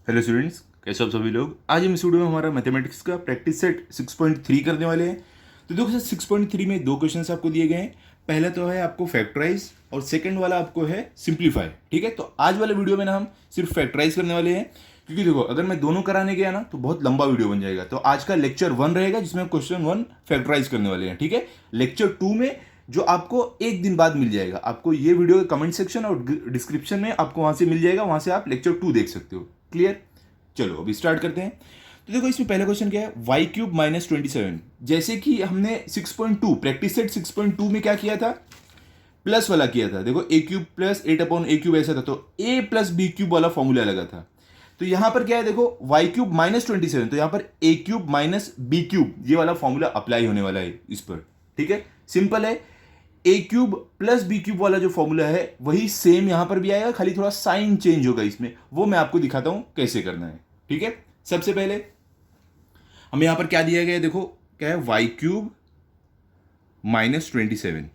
Hello students, कैसे हो आप सभी लोग। आज हम इस वीडियो में हमारा मैथमेटिक्स का प्रैक्टिस सेट 6.3 करने वाले हैं। तो देखो सर 6.3 में दो क्वेश्चंस आपको दिए गए हैं। पहला तो है आपको फैक्टराइज और सेकंड वाला आपको है सिंप्लीफाई। ठीक है, तो आज वाले वीडियो में ना हम सिर्फ फैक्टराइज करने वाले हैं, क्योंकि देखो अगर मैं दोनों कराने गया ना तो बहुत लंबा वीडियो बन जाएगा। तो आज का लेक्चर 1 रहेगा जिसमें क्वेश्चन 1 फैक्टराइज करने वाले हैं। ठीक है, लेक्चर 2 में जो आपको एक दिन बाद मिल जाएगा, आपको ये वीडियो के कमेंट सेक्शन और डिस्क्रिप्शन में आपको वहां से मिल जाएगा, वहां से आप लेक्चर 2 देख सकते हो। क्लियर। चलो अभी स्टार्ट करते हैं। तो देखो इसमें पहला क्वेश्चन क्या है, वाई क्यूब माइनस 27। जैसे कि हमने 6.2 प्रैक्टिस सेट 6.2 में क्या किया था, प्लस वाला किया था। देखो ए क्यूब प्लस 8/a क्यूब ऐसा था, तो ए प्लस बी क्यूब वाला फॉर्मूला लगा था। तो यहां पर क्या है, देखो वाई क्यूब माइनस 27, तो यहां पर ए क्यूब माइनस बी क्यूब ये वाला फॉर्मूला अप्लाई होने वाला है इस पर। ठीक है, सिंपल है। A cube plus B cube वाला जो फॉर्मूला है वही सेम यहां पर भी आएगा, खाली थोड़ा साइन चेंज होगा इसमें, वो मैं आपको दिखाता हूं कैसे करना है। ठीक है, सबसे पहले हमें यहां पर क्या दिया गया है, देखो क्या है, वाई क्यूब माइनस 27।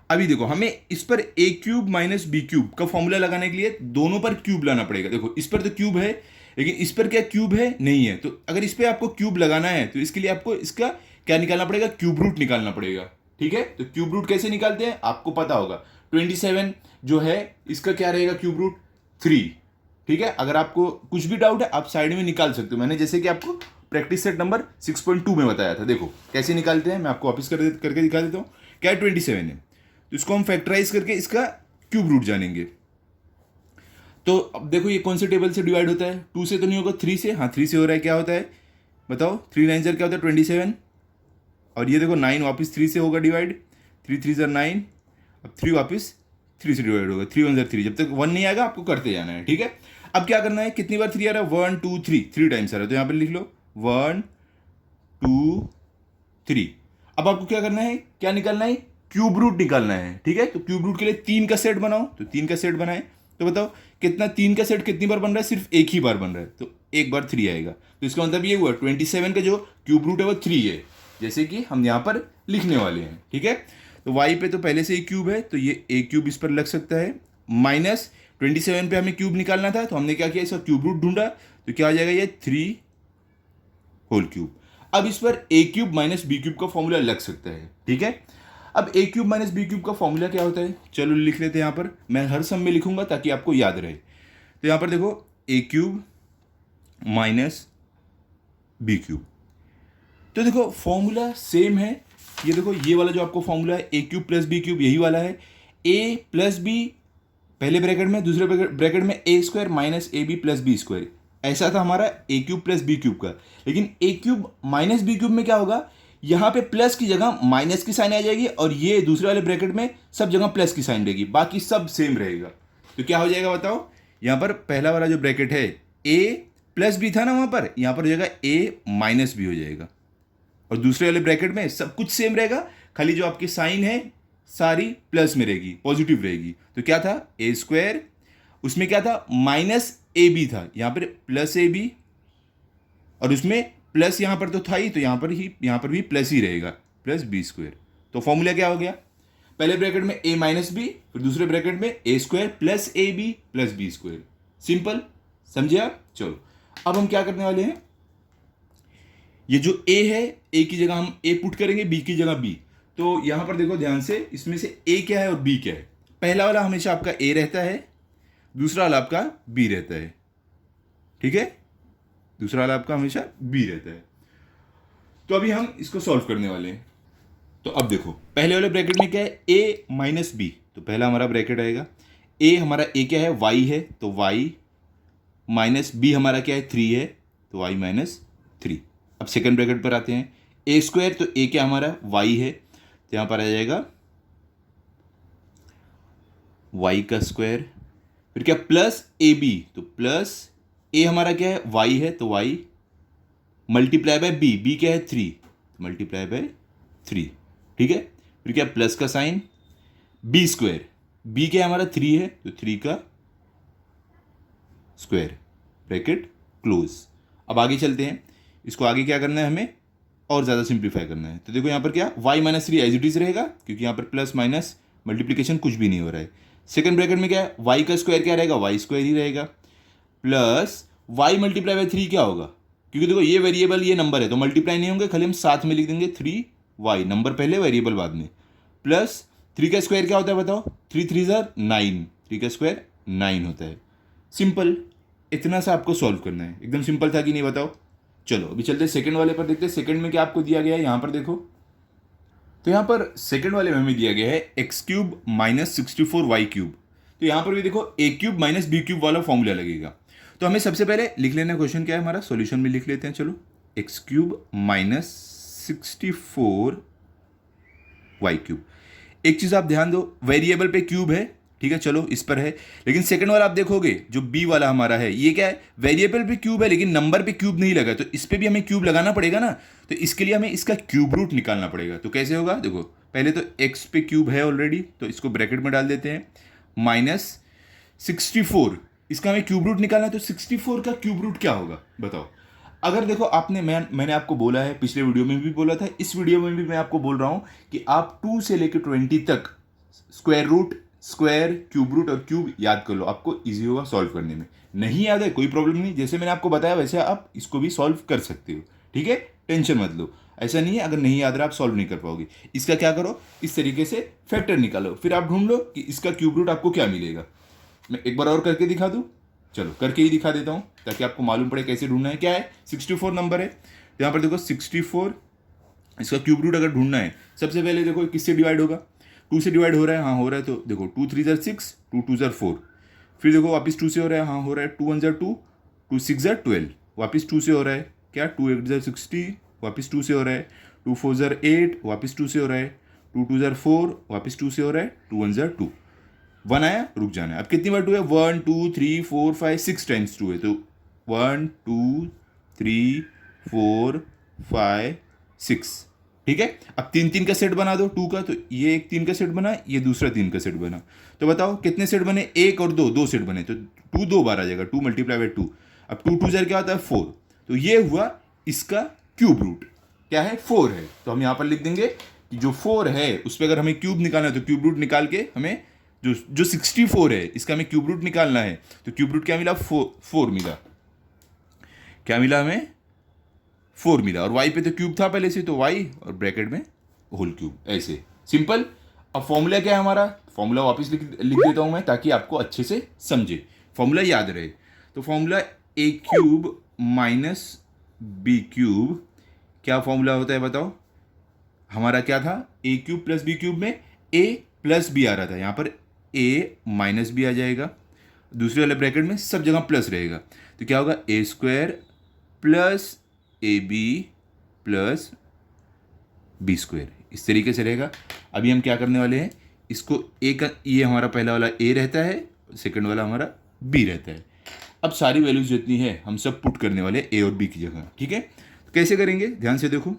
अभी देखो हमें इस पर ए क्यूब माइनस बी क्यूब का फॉर्मूला लगाने के लिए दोनों पर क्यूब लाना पड़ेगा। देखो इस पर तो क्यूब है, लेकिन इस पर क्या क्यूब है, नहीं है। तो अगर इस पर आपको क्यूब लगाना है तो इसके लिए आपको इसका क्या निकालना पड़ेगा, क्यूब रूट निकालना पड़ेगा। ठीक है, तो क्यूब रूट कैसे निकालते हैं आपको पता होगा। 27 जो है इसका क्या रहेगा, क्यूब रूट 3। ठीक है, अगर आपको कुछ भी डाउट है आप साइड में निकाल सकते हो, मैंने जैसे कि आपको प्रैक्टिस सेट नंबर 6.2 में बताया था। देखो कैसे निकालते हैं, मैं आपको वापस करके दिखा देता हूँ। क्या 27 है, तो इसको हम फैक्टराइज करके इसका क्यूब रूट जानेंगे। तो अब देखो ये कौन से टेबल से डिवाइड होता है, 2 से तो नहीं होगा, 3 से। हाँ 3 से हो रहा है, क्या होता है बताओ, 3 9 क्या होता है 27। और ये देखो 9 वापस 3 से होगा डिवाइड, 3 3 9। अब 3 वापस 3 से डिवाइड होगा, 3 1 3। जब तक 1 नहीं आएगा आपको करते जाना है। ठीक है, अब क्या करना है, कितनी बार 3 आ रहा है, 1 2 3, 3 टाइम्स आ रहा है, तो यहाँ पर लिख लो 1 2 3। अब आपको क्या करना है, क्या निकालना है, क्यूब रूट निकालना है। ठीक है, तो क्यूब रूट के लिए 3 का सेट बनाओ, तो 3 का सेट बनाए। तो बताओ कितना, 3 का सेट कितनी बार बन रहा है, सिर्फ एक ही बार बन रहा है, तो एक बार 3 आएगा। तो इसका मतलब ये हुआ 27 का जो क्यूब रूट है वो 3 है, जैसे कि हम यहाँ पर लिखने वाले हैं। ठीक है, तो वाई पे तो पहले से ही क्यूब है, तो ये ए क्यूब इस पर लग सकता है। माइनस 27 पे हमें क्यूब निकालना था, तो हमने क्या किया, इसका क्यूब रूट ढूंढा, तो क्या आ जाएगा, ये 3 होल क्यूब। अब इस पर ए क्यूब माइनस बी क्यूब का फॉर्मूला लग सकता है। ठीक है, अब ए क्यूब माइनस बी क्यूब का फॉर्मूला क्या होता है, चलो लिख लेते हैं। यहाँ पर मैं हर सम में लिखूंगा ताकि आपको याद रहे। तो यहाँ पर देखो ए क्यूब माइनस बी क्यूब, तो देखो फॉर्मूला सेम है। ये देखो ये वाला जो आपको फॉर्मूला है A cube plus B cube, यही वाला है। ए प्लस बी पहले ब्रैकेट में, दूसरे ब्रैकेट में A square minus A B plus B square, ऐसा था हमारा A cube plus B cube का। लेकिन A cube minus B cube में क्या होगा, यहाँ पे प्लस की जगह माइनस की साइन आ जाएगी, और ये दूसरे वाले ब्रैकेट में सब जगह प्लस की साइन रहेगी, बाकी सब सेम रहेगा। तो क्या हो जाएगा बताओ, यहाँ पर पहला वाला जो ब्रैकेट है ए प्लस बी था ना, वहाँ पर यहाँ पर हो जाएगा ए माइनस बी हो जाएगा, और दूसरे वाले ब्रैकेट में सब कुछ सेम रहेगा, खाली जो आपकी साइन है सारी प्लस में रहेगी, पॉजिटिव रहेगी। तो क्या था, ए स्क्वायर, उसमें क्या था, माइनस ए बी था, यहाँ पर प्लस ए बी, और उसमें प्लस यहाँ पर तो था ही, तो यहाँ पर भी प्लस ही रहेगा, प्लस बी स्क्वायर। तो फॉर्मूला क्या हो गया, पहले ब्रैकेट में ए माइनस बी, फिर दूसरे ब्रैकेट में A square plus A B plus B square. Simple, समझे आप। चलो अब हम क्या करने वाले हैं, ये जो ए है, ए की जगह हम ए पुट करेंगे, बी की जगह बी। तो यहां पर देखो ध्यान से, इसमें से ए क्या है और बी क्या है। पहला वाला हमेशा आपका ए रहता है, दूसरा वाला आपका बी रहता है। ठीक है, दूसरा वाला आपका हमेशा बी रहता है। तो अभी हम इसको सॉल्व करने वाले हैं। तो अब देखो पहले वाले ब्रैकेट में क्या है, ए माइनस बी, तो पहला हमारा ब्रैकेट आएगा। ए हमारा ए क्या है, वाई है, तो वाई माइनस बी हमारा क्या है, 3 है, तो वाई माइनस 3। अब सेकंड ब्रैकेट पर आते हैं, ए स्क्वायर, तो ए क्या हमारा वाई है, तो यहां पर आ जाएगा वाई का स्क्वायर, फिर क्या प्लस ए बी, तो प्लस ए हमारा क्या है, वाई है, तो Y multiply by B, B क्या है 3, मल्टीप्लाई बाय 3। ठीक है, फिर क्या प्लस का साइन, बी स्क्वायर, बी क्या है हमारा 3 है, तो 3 का स्क्वायर, ब्रैकेट क्लोज। अब आगे चलते हैं, इसको आगे क्या करना है, हमें और ज़्यादा सिंप्लीफाई करना है। तो देखो यहाँ पर क्या, y minus 3 as it is रहेगा, क्योंकि यहाँ पर प्लस माइनस मल्टीप्लीकेशन कुछ भी नहीं हो रहा है। सेकंड ब्रैकेट में क्या है, y का स्क्वायर क्या रहेगा, वाई स्क्वायर ही रहेगा। प्लस वाई मल्टीप्लाई बाई 3 क्या होगा, क्योंकि देखो ये वेरिएबल ये नंबर है तो मल्टीप्लाई नहीं होंगे, खाली हम साथ में लिख देंगे 3y, नंबर पहले वेरिएबल बाद में, प्लस 3 का स्क्वायर क्या होता है बताओ, 3 3 ज़ार 9, 3 का स्क्वायर 9 होता है। सिंपल, इतना सा आपको सॉल्व करना है, एकदम सिंपल था कि नहीं बताओ। चलो अभी चलते हैं सेकंड वाले पर, देखते हैं सेकंड में क्या आपको दिया गया है। यहाँ पर देखो, तो यहाँ पर सेकंड वाले में हमें दिया गया है x cube minus 64y cube. तो यहाँ पर भी देखो ए क्यूब माइनस बी क्यूब वाला फॉर्मूला लगेगा। तो हमें सबसे पहले लिख लेना क्वेश्चन क्या है हमारा, सॉल्यूशन में लिख लेते हैं। चलो x cube minus 64y cube. एक चीज़ आप ध्यान दो, वेरिएबल पे क्यूब है, ठीक है, चलो इस पर है, लेकिन सेकंड वाला आप देखोगे जो बी वाला हमारा है ये क्या है, वेरिएबल पे क्यूब है लेकिन नंबर पे क्यूब नहीं लगा, तो इस पे भी हमें क्यूब लगाना पड़ेगा ना। तो इसके लिए हमें इसका क्यूब रूट निकालना पड़ेगा। तो कैसे होगा, देखो पहले तो एक्स पे क्यूब है ऑलरेडी, तो इसको ब्रैकेट में डाल देते हैं, माइनस 64, इसका हमें क्यूब रूट निकालना है। तो 64 का क्यूब रूट क्या होगा बताओ। अगर देखो आपने मैंने आपको बोला है, पिछले वीडियो में भी बोला था, इस वीडियो में भी मैं आपको बोल रहा हूं कि आप 2 से लेकर 20 तक square root, square, cube root और क्यूब याद कर लो, आपको इजी होगा सॉल्व करने में। नहीं याद है कोई प्रॉब्लम नहीं, जैसे मैंने आपको बताया वैसे आप इसको भी सॉल्व कर सकते हो, ठीक है, टेंशन मत लो। ऐसा नहीं है अगर नहीं याद रहा आप सॉल्व नहीं कर पाओगे। इसका क्या करो, इस तरीके से फैक्टर निकालो, फिर आप ढूंढ लो कि इसका क्यूब रूट आपको क्या मिलेगा। मैं एक बार और करके दिखा दूं, चलो करके ही दिखा देता हूं ताकि आपको मालूम पड़े कैसे ढूंढना है। क्या है, 64 नंबर है, तो यहाँ पर देखो 64, इसका क्यूब रूट अगर ढूंढना है, सबसे पहले देखो किससे डिवाइड होगा, 2 से डिवाइड हो रहा है, हाँ हो रहा है, तो देखो 2 3 ज़ार 6, 2 2 ज़ार 4, फिर देखो वापस 2 से हो रहा है, हाँ हो रहा है, 2 1 ज़ार 2, 2 6 ज़ार 12, वापस 2 से हो रहा है, क्या 2 8 ज़ार 60, वापस 2 से हो रहा है, 2 4 ज़ार 8, वापस 2 से हो रहा है, 2 2 ज़ार 4, वापस 2 से हो रहा है, 2 1 ज़ार 2, 1 आया, रुक जाना है। अब कितनी बार 2 है, 1 2 3 4 5 6 टाइम्स 2 है, तो 1 2 3 4 5 6, ठीक है। अब 3 3 का सेट बना दो 2 का, तो ये एक 3 का सेट बना, ये दूसरा 3 का सेट बना, तो बताओ कितने सेट बने, 1 और 2, 2 सेट बने, तो 2 2 बार आ जाएगा, 2 मल्टीप्लाई बाई 2। अब 2 2 ज़ार क्या होता है 4, तो ये हुआ इसका क्यूब रूट, क्या है 4 है। तो हम यहाँ पर लिख देंगे कि जो 4 है उस पर अगर हमें क्यूब निकालना है तो क्यूब रूट निकाल के हमें जो 64 है इसका हमें क्यूब रूट निकालना है, तो क्यूब रूट क्या मिला, 4 मिला, क्या मिला हमें 4 मिला, और y पे तो क्यूब था पहले से, तो y और ब्रैकेट में होल क्यूब, ऐसे सिंपल। अब फॉर्मूला क्या है हमारा, फॉर्मूला वापस लिख देता हूं मैं ताकि आपको अच्छे से समझे, फॉर्मूला याद रहे। तो फॉर्मूला ए क्यूब माइनस बी क्यूब, क्या फॉर्मूला होता है बताओ, हमारा क्या था, ए क्यूब प्लस बी क्यूब में ए प्लस बी आ रहा था, यहाँ पर ए माइनस बी आ जाएगा, दूसरे वाले ब्रैकेट में सब जगह प्लस रहेगा, तो क्या होगा A square plus A B plus B square, इस तरीके से रहेगा। अभी हम क्या करने वाले हैं, इसको ए का, ये हमारा पहला वाला ए रहता है, सेकंड वाला हमारा बी रहता है। अब सारी वैल्यूज जितनी है हम सब पुट करने वाले ए और बी की जगह, ठीक है। तो कैसे करेंगे ध्यान से देखो,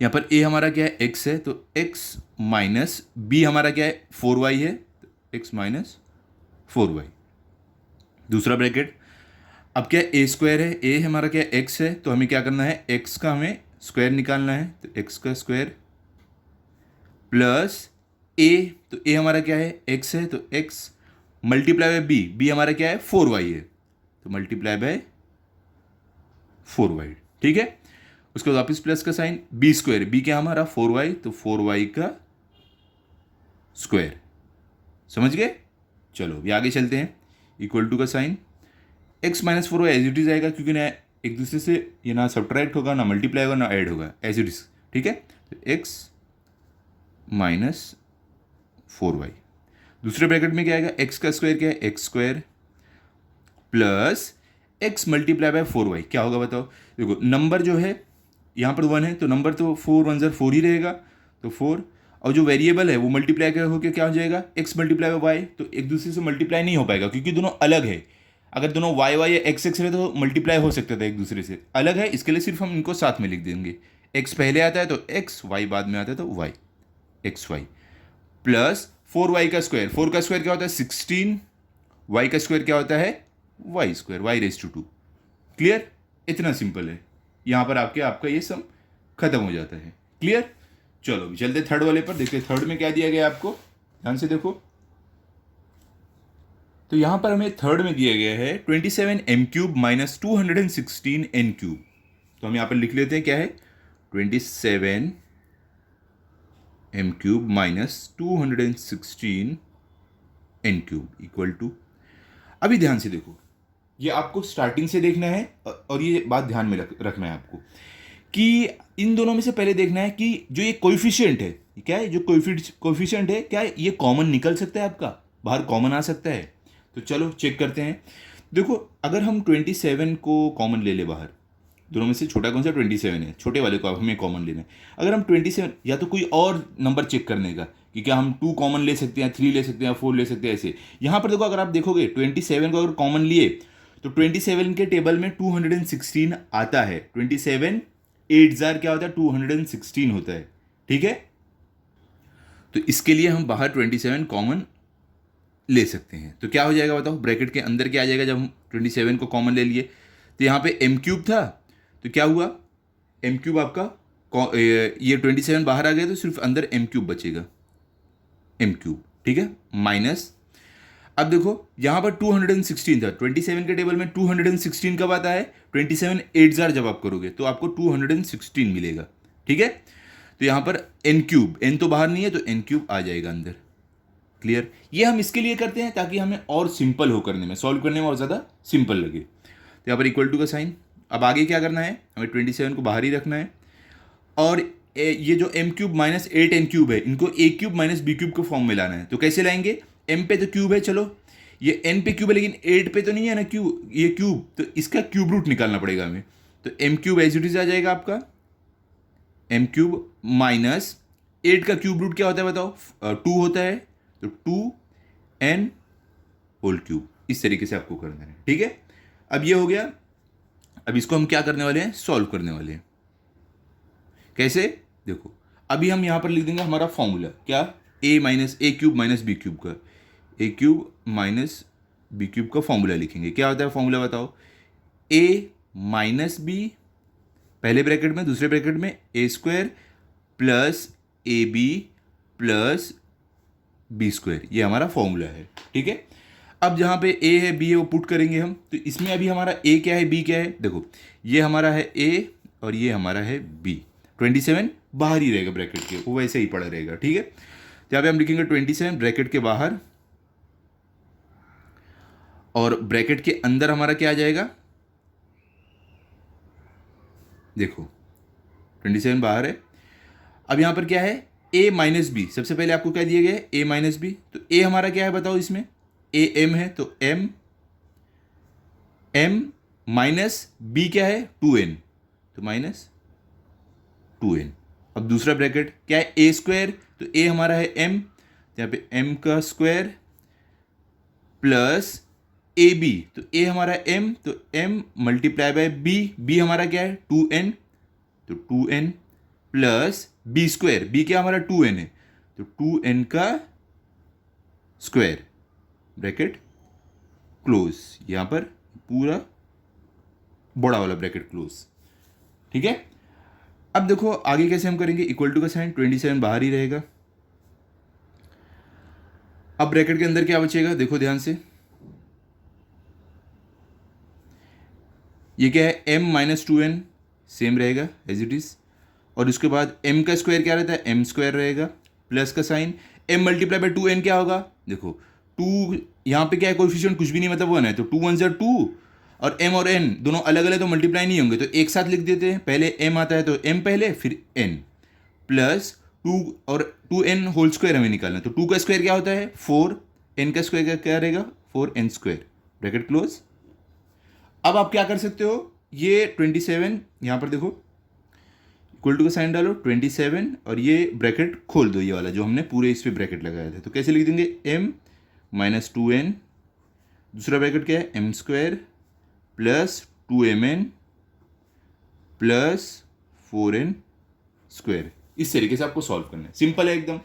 यहाँ पर ए हमारा क्या है एक्स है, तो एक्स माइनस बी हमारा क्या है 4y है, तो एक्स माइनस 4y, दूसरा ब्रैकेट। अब क्या ए स्क्वायर है, ए हमारा क्या एक्स है, तो हमें क्या करना है, एक्स का हमें स्क्वायर निकालना है, तो एक्स का स्क्वायर प्लस ए, तो ए हमारा क्या है एक्स है, तो X multiply by B, B हमारा क्या है 4y है, तो मल्टीप्लाई बाय 4y, ठीक है। उसके बाद वापस प्लस का साइन, बी स्क्वायर, बी क्या हमारा 4y, तो 4y का स्क्वायर, समझ गए। चलो अभी आगे चलते हैं, इक्वल टू का sign, X minus 4y as it is आएगा, क्योंकि ना एक दूसरे से ये ना सब्ट्रैक्ट होगा, ना मल्टीप्लाई होगा, ना ऐड होगा, एज इट इज, ठीक है। तो एक्स माइनस 4y, दूसरे ब्रैकेट में क्या आएगा, एक्स का स्क्वायर क्या है x square plus x multiply bye 4y, क्या होगा बताओ। देखो नंबर जो है यहाँ पर 1 है, तो नंबर तो 4 1 ज़ार 4 ही रहेगा, तो 4, और जो वेरिएबल है वो मल्टीप्लाई होकर क्या हो जाएगा, एक्स मल्टीप्लाई बाय वाई, तो एक दूसरे से मल्टीप्लाई नहीं हो पाएगा क्योंकि दोनों अलग है। अगर दोनों वाई वाई या एक्स एक्स रहे तो मल्टीप्लाई हो सकता था, एक दूसरे से अलग है, इसके लिए सिर्फ हम इनको साथ में लिख देंगे, एक्स पहले आता है तो एक्स, वाई बाद में आता है तो Y, x Y plus 4y का स्क्वायर, 4 का स्क्वायर क्या होता है 16, y का स्क्वायर क्या होता है Y square, Y raise to 2, clear, इतना सिंपल है। यहाँ पर आपका ये सम खत्म हो जाता है, क्लियर। चलो चलते थर्ड वाले पर, देखते थर्ड में क्या दिया गया आपको, ध्यान से देखो। तो यहाँ पर हमें थर्ड में दिया गया है 27m³ माइनस 216n³। तो हम यहाँ पर लिख लेते हैं क्या है 27m³ minus 216n³ equal to, अभी ध्यान से देखो, ये आपको स्टार्टिंग से देखना है और ये बात ध्यान में रखना है आपको कि इन दोनों में से पहले देखना है कि जो ये कोएफिशिएंट है, क्या है जो कोएफिशिएंट है, क्या है ये कॉमन निकल सकता है, आपका बाहर कॉमन आ सकता है। तो चलो चेक करते हैं। देखो अगर हम 27 को कॉमन ले ले बाहर, दोनों में से छोटा कौन सा 27 है, छोटे वाले को अब हमें कॉमन लेना है। अगर हम 27 या तो कोई और नंबर चेक करने का कि क्या हम 2 कॉमन ले सकते हैं, 3 ले सकते हैं, 4 ले सकते हैं, ऐसे। यहाँ पर देखो अगर आप देखोगे 27 को अगर कॉमन लिए तो 27 के टेबल में 216 आता है। 27 8 क्या होता है 216 होता है, ठीक है। तो इसके लिए हम बाहर 27 कॉमन ले सकते हैं। तो क्या हो जाएगा बताओ, ब्रैकेट के अंदर क्या आ जाएगा जब हम 27 को कॉमन ले लिए। तो यहाँ पे m³ था, तो क्या हुआ m³ आपका ये 27 बाहर आ गया तो सिर्फ अंदर m³ बचेगा, m³, ठीक है। माइनस, अब देखो यहाँ पर 216 था, 27 के टेबल में 216 कब आता है 27 8 जब आप करोगे तो आपको 216 मिलेगा, ठीक है। तो यहाँ पर n³ n तो बाहर नहीं है तो n³ आ जाएगा अंदर। क्लियर। ये हम इसके लिए करते हैं ताकि हमें और सिंपल हो करने में, सॉल्व करने में और ज़्यादा सिंपल लगे। तो यहाँ पर इक्वल टू का साइन। अब आगे क्या करना है, हमें 27 को बाहर ही रखना है और ये जो m³ माइनस 8n³ है इनको a³ माइनस b³ के फॉर्म में लाना है। तो कैसे लाएंगे, m पे तो क्यूब है, चलो ये n पे क्यूब है लेकिन 8 पे तो नहीं है ना क्यूब, ये क्यूब, तो इसका क्यूब रूट निकालना पड़ेगा हमें। तो m³ एज इट इज आ जाएगा आपका m³ माइनस 8 का क्यूब रूट क्या होता है बताओ 2 होता है, तो 2n⁻³। इस तरीके से आपको करना है, ठीक है। अब ये हो गया। अब इसको हम क्या करने वाले हैं, सॉल्व करने वाले हैं। कैसे, देखो अभी हम यहां पर लिख देंगे हमारा फॉर्मूला क्या, a minus a³ minus b³ का, a³ माइनस b³ का फॉर्मूला लिखेंगे। क्या होता है फॉर्मूला बताओ, a माइनस b पहले ब्रैकेट में, दूसरे ब्रैकेट में a² plus ab plus b², ये हमारा फॉर्मूला है, ठीक है। अब जहाँ पे a है b है वो पुट करेंगे हम। तो इसमें अभी हमारा a क्या है b क्या है, देखो ये हमारा है a और ये हमारा है b। 27 बाहर ही रहेगा ब्रैकेट के, वो वैसे ही पड़ा रहेगा, ठीक है। तो यहाँ पे हम लिखेंगे 27 ब्रैकेट के बाहर और ब्रैकेट के अंदर हमारा क्या आ जाएगा, देखो 27 बाहर है। अब यहाँ पर क्या है a माइनस बी, सबसे पहले आपको क्या दिया गया है a माइनस बी। तो a हमारा क्या है बताओ, इसमें a m है तो m माइनस b क्या है 2n, तो माइनस 2n। अब दूसरा ब्रैकेट क्या है a², तो a हमारा है m, यहाँ पे m का स्क्वायर प्लस ab, तो a हमारा है m, तो m मल्टीप्लाई बाय b हमारा क्या है 2n, तो 2n प्लस b², b क्या हमारा 2n है, तो 2n का स्क्वायर, ब्रैकेट क्लोज। यहां पर पूरा बड़ा वाला ब्रैकेट क्लोज, ठीक है। अब देखो आगे कैसे हम करेंगे, इक्वल टू का साइन, 27 बाहर ही रहेगा। अब ब्रैकेट के अंदर क्या बचेगा, देखो ध्यान से, ये क्या है m माइनस 2n सेम रहेगा एज इट इज, और उसके बाद m का स्क्वायर क्या रहता है m² रहेगा, प्लस का sign m multiply by 2n क्या होगा, देखो 2 यहाँ पे क्या है कोएफिशिएंट कुछ भी नहीं मतलब 1 है, तो 2 1 2 और m और n दोनों अलग अलग तो मल्टीप्लाई नहीं होंगे, तो एक साथ लिख देते हैं। पहले m आता है तो m पहले फिर n प्लस 2 और 2n होल स्क्वायर हमें निकालना है, तो 2 का स्क्वायर क्या होता है 4, n का स्क्वायर क्या रहेगा 4n², ब्रैकेट क्लोज। अब आप क्या कर सकते हो, ये 27 यहाँ पर देखो इक्वल टू का साइन डालो 27 और ये ब्रैकेट खोल दो, ये वाला जो हमने पूरे इस पे ब्रैकेट लगाया था। तो कैसे लिख देंगे m माइनस 2n, दूसरा ब्रैकेट क्या है m² plus 2mn plus 4n²। इस तरीके से आपको सॉल्व करना है, सिंपल है एकदम।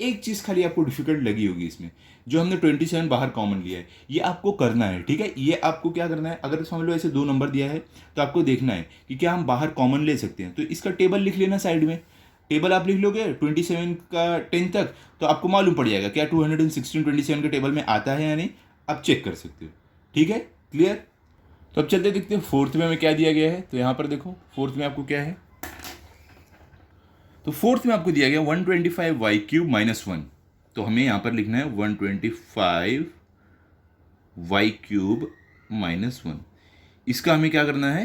एक चीज़ खाली आपको डिफिकल्ट लगी होगी इसमें, जो हमने 27 बाहर कॉमन लिया है, ये आपको करना है, ठीक है। ये आपको क्या करना है, अगर समझ लो ऐसे 2 नंबर दिया है तो आपको देखना है कि क्या हम बाहर कॉमन ले सकते हैं। तो इसका टेबल लिख लेना साइड में, टेबल आप लिख लोगे 27 का 10 तक, तो आपको मालूम पड़ जाएगा क्या 216 27 के टेबल में आता है या नहीं, आप चेक कर सकते हो। ठीक है, क्लियर। तो अब चलते देखते हैं फोर्थ में हमें क्या दिया गया है। तो यहाँ पर देखो फोर्थ में आपको क्या है, तो फोर्थ में आपको दिया गया 125y³ - 1। तो हमें यहाँ पर लिखना है 125y³ - 1। इसका हमें क्या करना है,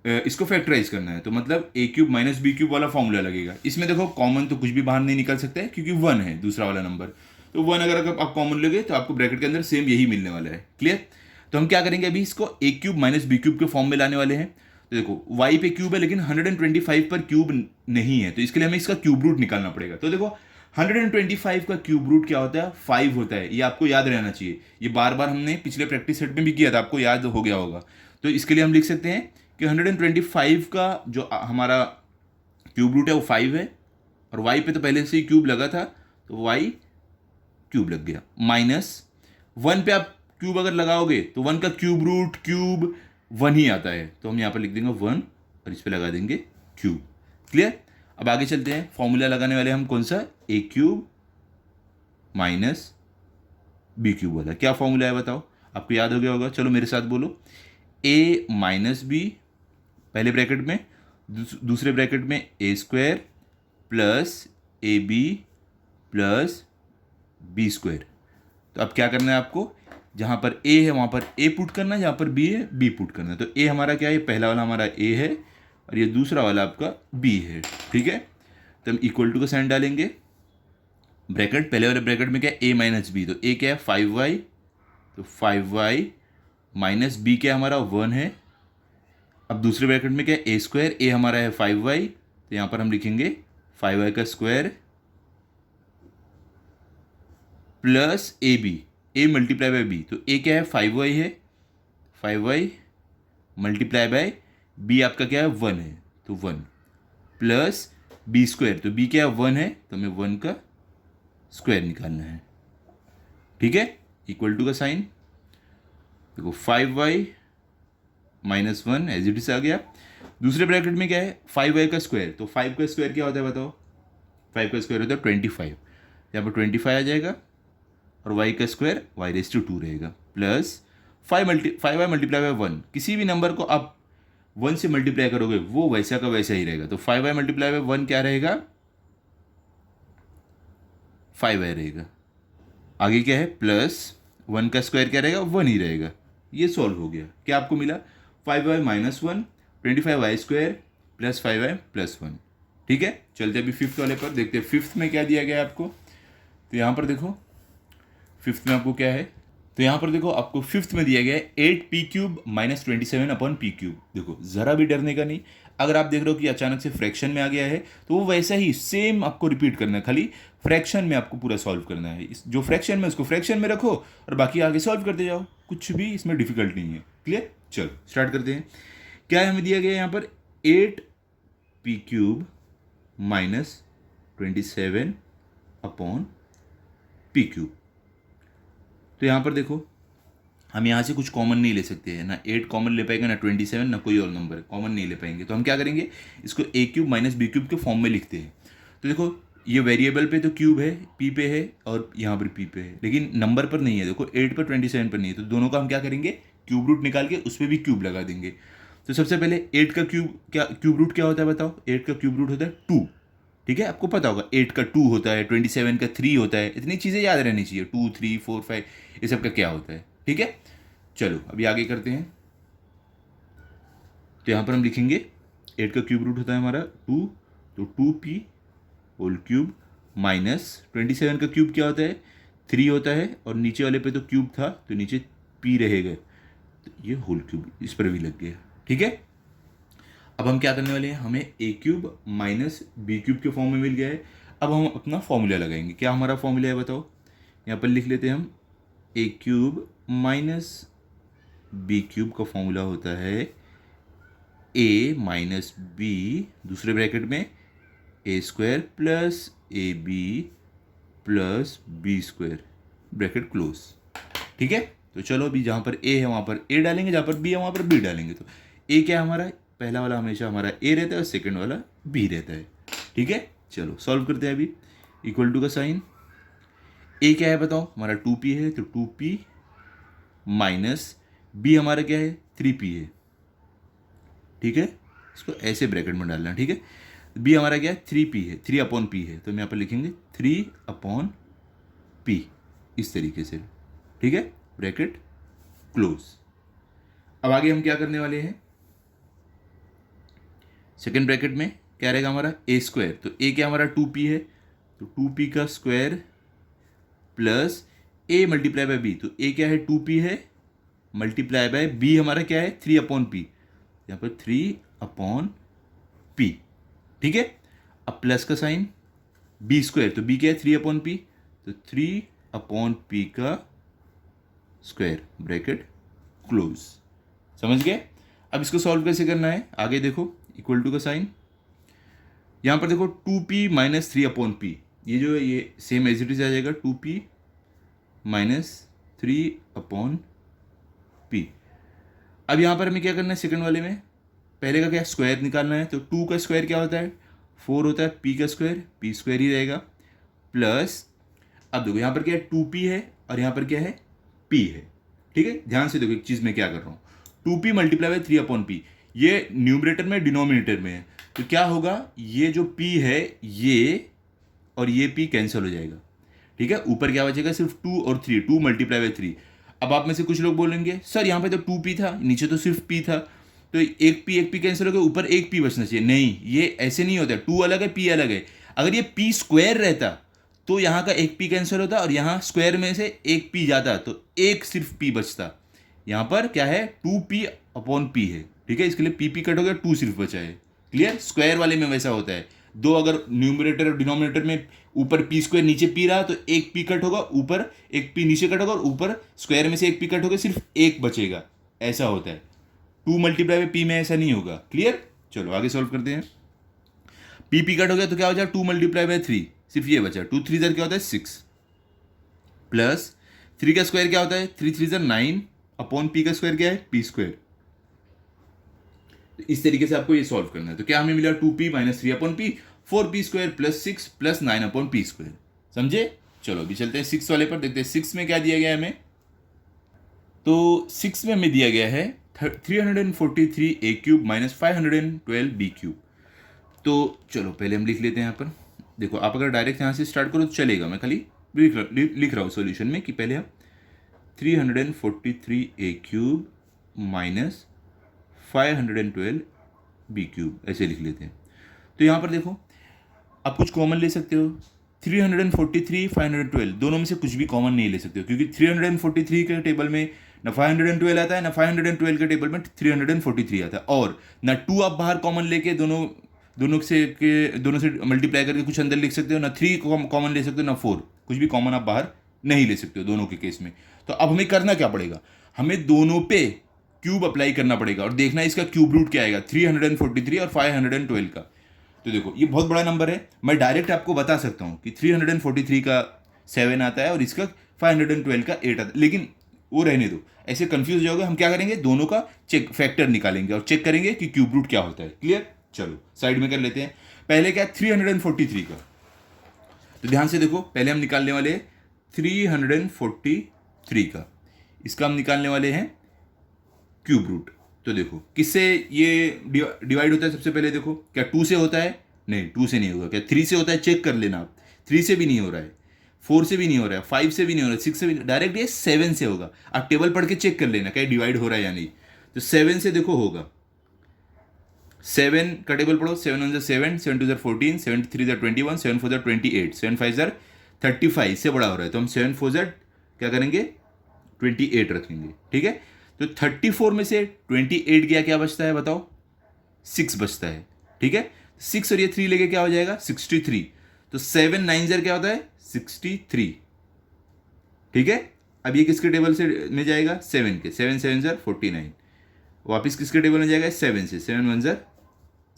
इसको फैक्टराइज करना है। तो मतलब a³ - b³ वाला फॉर्मूला लगेगा। इसमें देखो कॉमन तो कुछ भी बाहर नहीं निकल सकता है क्योंकि 1 है दूसरा वाला नंबर। तो 1 अगर आप कॉमन लोगे तो आपको ब्रैकेट के अंदर सेम यही मिलने वाला है। क्लियर। तो हम क्या करेंगे, अभी इसको a³ - b³ के फॉर्म में लाने वाले हैं। तो देखो y पे क्यूब है लेकिन 125 पर क्यूब नहीं है, तो इसके लिए हमें इसका क्यूब रूट निकालना पड़ेगा। तो देखो 125 का क्यूब रूट क्या होता है, 5 होता है। ये आपको याद रहना चाहिए, ये बार बार हमने पिछले प्रैक्टिस सेट में भी किया था, आपको याद हो गया होगा। तो इसके लिए हम लिख सकते हैं कि 125 का जो हमारा क्यूब रूट है वो 5 है, और y पे तो पहले से ही क्यूब लगा था तो y क्यूब लग गया, माइनस 1 पे आप क्यूब अगर लगाओगे तो 1 का क्यूब रूट क्यूब 1 ही आता है। तो हम यहाँ पर लिख देंगे 1 और इस पर लगा देंगे क्यूब। क्लियर। अब आगे चलते हैं, फॉर्मूला लगाने वाले हम कौन सा, a³ - b³ वाला। क्या फॉर्मूला है बताओ, आपको याद हो गया होगा। चलो मेरे साथ बोलो, a - b पहले ब्रैकेट में, दूसरे ब्रैकेट में a² plus ab plus b²। तो अब क्या करना है आपको, जहाँ पर a है वहाँ पर a पुट करना है, जहाँ पर b है b पुट करना है। तो a हमारा क्या है, पहला वाला हमारा a है और ये दूसरा वाला आपका b है। ठीक है, तो हम इक्वल टू का साइन डालेंगे। ब्रैकेट पहले वाले ब्रैकेट में क्या है, a - b, तो a क्या है 5y, तो 5y माइनस b क्या हमारा 1 है। अब दूसरे ब्रैकेट में क्या है, a², a हमारा है 5y, तो यहाँ पर हम लिखेंगे 5y का square plus ab, a multiply by b। तो a क्या है 5y है, 5y मल्टीप्लाई बाय b आपका क्या है 1 है, तो 1 प्लस b², तो b क्या है 1 है, तो हमें 1 का स्क्वायर निकालना है। ठीक है, इक्वल टू का साइन, देखो 5y minus 1 as it is आ गया। दूसरे ब्रैकेट में क्या है 5y का स्क्वायर, तो 5 का स्क्वायर क्या होता है बताओ, 5 का स्क्वायर होता है 25, यहाँ पर 25 आ जाएगा और y का स्क्वायर y⁻² रहेगा प्लस 5y मल्टीप्लाई बाय 1। किसी भी नंबर को आप 1 से मल्टीप्लाई करोगे वो वैसा का वैसा ही रहेगा। तो 5y मल्टीप्लाई बाय 1 क्या रहेगा, 5y रहेगा। आगे क्या है, प्लस 1 का स्क्वायर क्या रहेगा 1 ही रहेगा। ये सॉल्व हो गया। क्या आपको मिला, 5y - 1 25y² plus 5y plus 1। ठीक है, चलते अभी फिफ्थ वाले पर, देखते हैं फिफ्थ में क्या दिया गया है आपको। तो यहाँ पर देखो फिफ्थ में आपको क्या है, तो यहाँ पर देखो आपको फिफ्थ में दिया गया है 8p³ - 27/p³। देखो ज़रा भी डरने का नहीं। अगर आप देख रहे हो कि अचानक से फ्रैक्शन में आ गया है तो वो वैसा ही सेम आपको रिपीट करना है, खाली फ्रैक्शन में आपको पूरा सॉल्व करना है। जो फ्रैक्शन में उसको फ्रैक्शन में रखो और बाकी आगे सॉल्व करते जाओ, कुछ भी इसमें डिफिकल्ट नहीं है। क्लियर, चलो स्टार्ट करते हैं। क्या है हमें दिया गया है यहाँ पर 8p³ - 27/p³। तो यहाँ पर देखो हम यहाँ से कुछ कॉमन नहीं ले सकते हैं, ना 8 कॉमन ले पाएंगे, ना 27, ना कोई और नंबर कॉमन नहीं ले पाएंगे। तो हम क्या करेंगे, इसको a³ - b³ के फॉर्म में लिखते हैं। तो देखो ये वेरिएबल पे तो क्यूब है, p पे है और यहाँ पर p पे है, लेकिन नंबर पर नहीं है। देखो 8 पर 27 पर नहीं है, तो दोनों का हम क्या करेंगे, क्यूब रूट निकाल के उस पर भी क्यूब लगा देंगे। तो सबसे पहले 8 का क्यूब रूट क्या होता है बताओ, 8 का क्यूब रूट होता है 2। ठीक है, आपको पता होगा 8 का 2 होता है, 27 का 3 होता है। इतनी चीज़ें याद रहनी चाहिए, 2 3 4 5 ये सब का क्या होता है। ठीक है, चलो अभी आगे करते हैं। तो यहाँ पर हम लिखेंगे 8 का क्यूब रूट होता है हमारा 2, तो 2p³ माइनस 27 का क्यूब क्या होता है 3 होता है, और नीचे वाले पे तो क्यूब था तो नीचे p रहेगा, तो ये होल क्यूब इस पर भी लग गया। ठीक है, अब हम क्या करने वाले हैं, हमें a³ - b³ के फॉर्म में मिल गया है। अब हम अपना फॉर्मूला लगाएंगे। क्या हमारा फॉर्मूला है बताओ, यहाँ पर लिख लेते हैं हम a³ - b³ का फॉर्मूला होता है a - b, दूसरे ब्रैकेट में a² plus ab plus b², bracket close. ठीक है, तो चलो अभी जहाँ पर a है वहाँ पर a डालेंगे, जहाँ पर b है वहाँ पर b डालेंगे। तो a क्या है हमारा, पहला वाला हमेशा हमारा a रहता है और सेकंड वाला b रहता है। ठीक है, चलो सॉल्व करते हैं अभी। इक्वल टू का साइन, a क्या है बताओ, हमारा 2p है, तो 2p माइनस बी हमारा क्या है 3p है, ठीक है, इसको ऐसे ब्रैकेट में डालना, ठीक है। बी हमारा क्या है 3p है, 3/p है, तो हम यहाँ पर लिखेंगे 3/p इस तरीके से, ठीक है, ब्रैकेट क्लोज। अब आगे हम क्या करने वाले हैं, सेकेंड ब्रैकेट में क्या रहेगा हमारा a स्क्वायर, तो a क्या हमारा 2p है, तो 2p का square plus a multiply by b, तो a क्या है 2p है मल्टीप्लाई बाय b हमारा क्या है 3/p, यहाँ पर 3/p, ठीक है। अब प्लस का साइन b स्क्वायर, तो b क्या है 3/p, तो 3/p का स्क्वायर ब्रैकेट क्लोज। समझ गए। अब इसको सॉल्व कैसे करना है, आगे देखो, इक्वल टू का साइन, यहां पर देखो 2p माइनस 3/p, ये जो है ये सेम एज इट इज आ जाएगा 2p माइनस 3/p। अब यहां पर हमें क्या करना है, सेकंड वाले में पहले का क्या स्क्वायर निकालना है, तो 2 का स्क्वायर क्या होता है 4 होता है, p का स्क्वायर p स्क्वायर ही रहेगा, प्लस अब देखो यहां पर क्या है 2p है और यहां पर क्या है p है, ठीक है। ध्यान से देखो एक चीज मैं क्या कर रहा हूं, 2p मल्टीप्लाई बाय 3/p, ये न्यूमरेटर में डिनोमिनेटर में है, तो क्या होगा ये जो p है ये और ये p कैंसिल हो जाएगा, ठीक है। ऊपर क्या बचेगा सिर्फ 2 और 3, 2 मल्टीप्लाई बाय 3। अब आप में से कुछ लोग बोलेंगे सर यहाँ पे तो 2p था, नीचे तो सिर्फ p था, तो एक p कैंसिल हो गया, ऊपर एक p बचना चाहिए, नहीं ये ऐसे नहीं होता, 2 अलग है p अलग है। अगर ये p स्क्वायर रहता तो यहाँ का एक p कैंसिल होता और यहाँ स्क्वायर में से एक p जाता, तो एक सिर्फ p बचता। यहाँ पर क्या है 2p/p है, ठीक है, इसके लिए p कट हो गया, 2 सिर्फ बचा है, क्लियर। स्क्वायर वाले में वैसा होता है, दो अगर न्यूमरेटर और डिनोमिनेटर में ऊपर p स्क्वायर नीचे p रहा तो एक p कट होगा, ऊपर एक p नीचे कट होगा और ऊपर स्क्वायर में से एक p कट होगा, सिर्फ एक बचेगा, ऐसा होता है। 2 मल्टीप्लाई बाय p में ऐसा नहीं होगा, क्लियर। चलो आगे सॉल्व करते हैं, p कट हो गया तो क्या हो जाएगा 2 मल्टीप्लाई बाय 3, सिर्फ ये बचा, 2 3 क्या होता है 6, प्लस 3 का स्क्वायर क्या होता है 3 3 9 अपॉन p का स्क्वायर क्या है p स्क्वायर। तो इस तरीके से आपको ये सॉल्व करना है, तो क्या हमें मिला 2p minus 3/p, 4p square plus 6 plus 9/p square, समझे। चलो अभी चलते हैं 6 वाले पर, देखते हैं 6 में क्या दिया गया है हमें। तो 6 में हमें दिया गया है 343a³ माइनस 512b³। तो चलो पहले हम लिख लेते हैं यहाँ पर, देखो आप अगर डायरेक्ट यहाँ से स्टार्ट करो तो चलेगा, मैं खाली लिख रहा हूँ सॉल्यूशन में कि पहले हम 343a³ माइनस 512b³ ऐसे लिख लेते हैं। तो यहाँ पर देखो आप कुछ कॉमन ले सकते हो, 343 512 दोनों में से कुछ भी कॉमन नहीं ले सकते हो, क्योंकि 343 के टेबल में ना 512 आता है, ना 512 के टेबल में 343 आता है, और ना 2 आप बाहर कॉमन लेके दोनों से मल्टीप्लाई करके कुछ अंदर लिख सकते हो, ना 3 कॉमन ले सकते हो, ना 4, कुछ भी कॉमन आप बाहर नहीं ले सकते हो दोनों के केस में। तो अब हमें करना क्या पड़ेगा, हमें दोनों पे क्यूब अप्लाई करना पड़ेगा और देखना है इसका क्यूब रूट क्या आएगा, 343 और 512 का। तो देखो ये बहुत बड़ा नंबर है, मैं डायरेक्ट आपको बता सकता हूँ कि 343 का 7 आता है और इसका 512 का 8 आता है, लेकिन वो रहने दो, ऐसे कंफ्यूज हो जाओगे। हम क्या करेंगे, दोनों का चेक फैक्टर निकालेंगे और चेक करेंगे कि क्यूब रूट क्या होता है, क्लियर। चलो साइड में कर लेते हैं, पहले क्या है 343 का, तो ध्यान से देखो पहले हम निकालने वाले हैं 343 का, इसका हम निकालने वाले हैं क्यूब रूट। तो देखो किससे ये डिवाइड होता है, सबसे पहले देखो क्या 2 से होता है, नहीं 2 से नहीं होगा, क्या 3 से होता है, चेक कर लेना आप, 3 से भी नहीं हो रहा है, 4 से भी नहीं हो रहा है, 5 से भी नहीं हो रहा है, 6 से भी, डायरेक्ट ये 7 से होगा। आप टेबल पढ़ के चेक कर लेना क्या डिवाइड हो रहा है या नहीं। तो 7 से देखो होगा, 7 का टेबल पढ़ो, 7 1 7, 7 2 14, 7 3 21, 7 4 28, 7 5 35, इससे बड़ा हो रहा है तो हम 7 4 क्या करेंगे 28 रखेंगे, ठीक है। तो 34 में से 28 गया, क्या बचता है बताओ, 6 बचता है, ठीक है। 6 और ये 3 लेके क्या हो जाएगा 63, तो 7 9 क्या होता है 63, ठीक है। अब ये किसके टेबल से में जाएगा 7 के, 7 7 49, वापिस किसके टेबल में जाएगा 7 से, 7 1